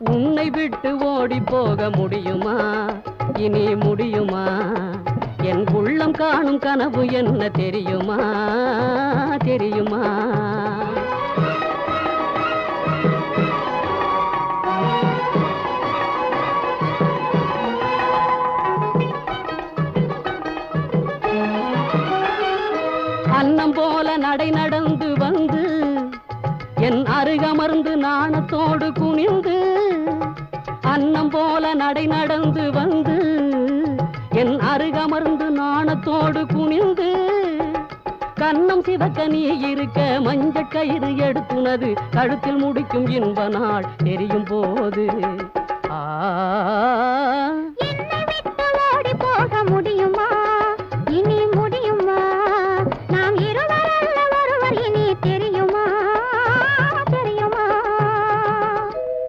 உன்னை விட்டு ஓடி போக முடியுமா இனி முடியுமா என் உள்ளம் காணும் கனவு என்ன தெரியுமா தெரியுமா அன்னம் போல நடை நடந்து வந்து என் அருகமர்ந்து நாணத்தோடு குனிந்து அன்னம் போல நடை நடந்து வந்து என் அருகமர்ந்து நாணத்தோடு குனிந்து கன்னம் சிவக்க நீ இருக்க மஞ்சள் கயிறு எடுத்துனது கழுத்தில் முடிக்கும் இன்ப நாள் தெரியும் போது